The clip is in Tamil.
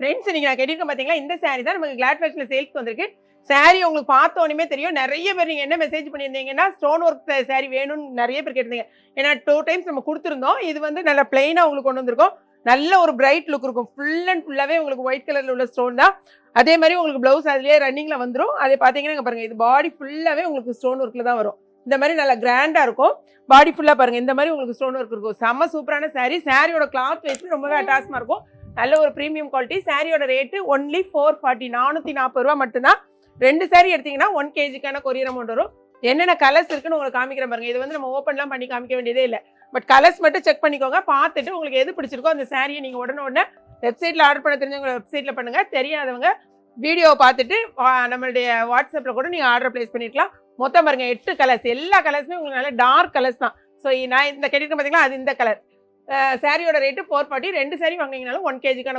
ஃப்ரெண்ட்ஸ் இன்னைக்கு நான் கேட்டிருக்கேன் பார்த்தீங்களா, இந்த சாரி தான் நமக்கு கிளாட் ஃபேஷன்ல சேல்ஸ்க்கு வந்திருக்கு. சாரி உங்களுக்கு பார்த்தோனமே தெரியும். நெறைய பேர் நீங்க என்ன மெசேஜ் பண்ணியிருந்தீங்கன்னா, ஸ்டோன் ஒர்க் சாரி வேணும்னு நெறைய பேர் கேட்டிருந்தீங்க. ஏன்னா 2 டைம்ஸ் நம்ம குடுத்துருந்தோம். இது வந்து நல்லா பிளெயினா உங்களுக்கு கொண்டு வந்திருக்கோம். நல்ல ஒரு பிரைட் லுக் இருக்கும். ஃபுல் அண்ட் ஃபுல்லாவே உங்களுக்கு ஒயிட் கலர்ல உள்ள ஸ்டோன் தான். அதே மாரி உங்களுக்கு ப்ளவுஸ் அதிலேயே ரன்னிங்ல வந்துரும். அதே பார்த்தீங்கன்னா, இங்க பாருங்க இது பாடி ஃபுல்லாவே உங்களுக்கு ஸ்டோன் ஒர்க்ல தான் வரும். இந்த மாரி நல்லா கிராண்டா இருக்கும். பாடி ஃபுல்லா பாருங்க. இந்த மாரி உங்களுக்கு ஸ்டோன் ஒர்க் இருக்கும். செம்ம சூப்பரான சாரி. சாரியோட கிளாத் வைஸ் ரொம்பவே அட்டாச்மா இருக்கும். நல்ல ஒரு பிரீமியம் குவாலிட்டி. சாரியோட ரேட்டு ஒன்லி 440 440 மட்டும் தான். 2 சாரி எடுத்தீங்கன்னா 1 கேஜிக்கான கொரியர் அமௌண்ட் வரும். என்னென்ன கலர்ஸ் இருக்குன்னு உங்களுக்கு காமிக்கிறேன் பாருங்க. இது வந்து நம்ம ஓப்பன்லாம் பண்ணி காமிக்க வேண்டியதே இல்ல. பட் கலர்ஸ் மட்டும் செக் பண்ணிக்கோங்க. பார்த்துட்டு உங்களுக்கு எது பிடிச்சிருக்கோ அந்த சாரியை நீங்க உடனே வெப்சைட்ல ஆர்டர் பண்ண தெரிஞ்சவங்க வெப்சைட்ல பண்ணுங்க. தெரியாதவங்க வீடியோவை பார்த்துட்டு நம்மளுடைய வாட்ஸ்அப்ல கூட நீங்க ஆர்டர் பிளேஸ் பண்ணிருக்கலாம். மொத்தம் பாருங்க 8 கலர்ஸ். எல்லா கலர்ஸுமே உங்களுக்கு நல்ல டார்க் கலர்ஸ் தான். ஸோ நான் இந்த கேட்டிருக்கேன் பார்த்தீங்களா, அது இந்த கலர். சாரியோட ரேட்டு 440. 2 சாரி வாங்கினீங்கனாலும் 1 கேஜிக்கான